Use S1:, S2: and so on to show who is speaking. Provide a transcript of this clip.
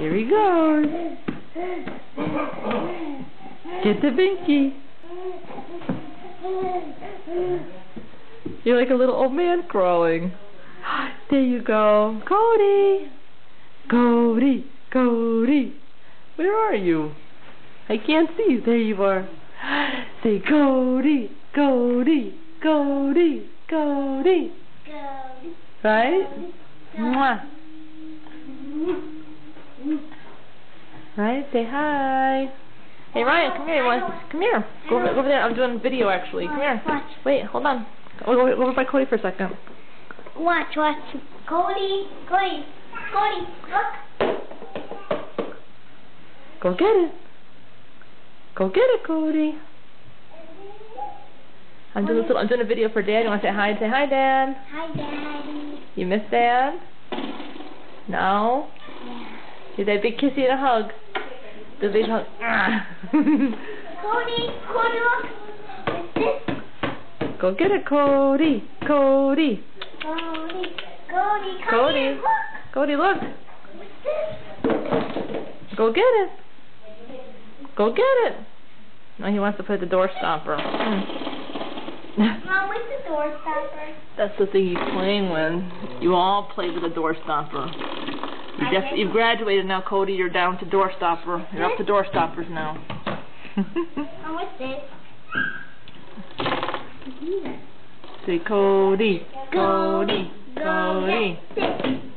S1: Here he goes. Get the binky. You're like a little old man crawling. There you go. Cody! Cody! Cody! Where are you? I can't see you. There you are. Say Cody! Cody! Cody! Cody! Right? Mwah. Right? Say hi. Hey Ryan, come here. Come here. Go over there. I'm doing video actually. Come here.
S2: Watch.
S1: Wait, hold on. Go over by Cody for a second.
S2: Watch. Cody, look.
S1: Go get it. Go get it, Cody. I'm doing a video for Dad. You want to say hi? Say hi, Dad.
S2: Hi, Daddy.
S1: You miss Dad? No?
S2: Yeah.
S1: Give that big kissy and a hug. The big hug.
S2: Cody, look. What's this?
S1: Go get it, Cody. Cody.
S2: Come here, look.
S1: Cody, look.
S2: What's this?
S1: Go get it. Go get it. No, he wants to play the door stopper.
S2: Mom, what's the door stopper?
S1: That's the thing he's playing with. You all play with a door stopper. You've graduated now, Cody. You're down to door stopper. You're up to door stoppers now.
S2: Mom, what's this?
S1: Say Cody. Cody. Cody.
S2: Go get this.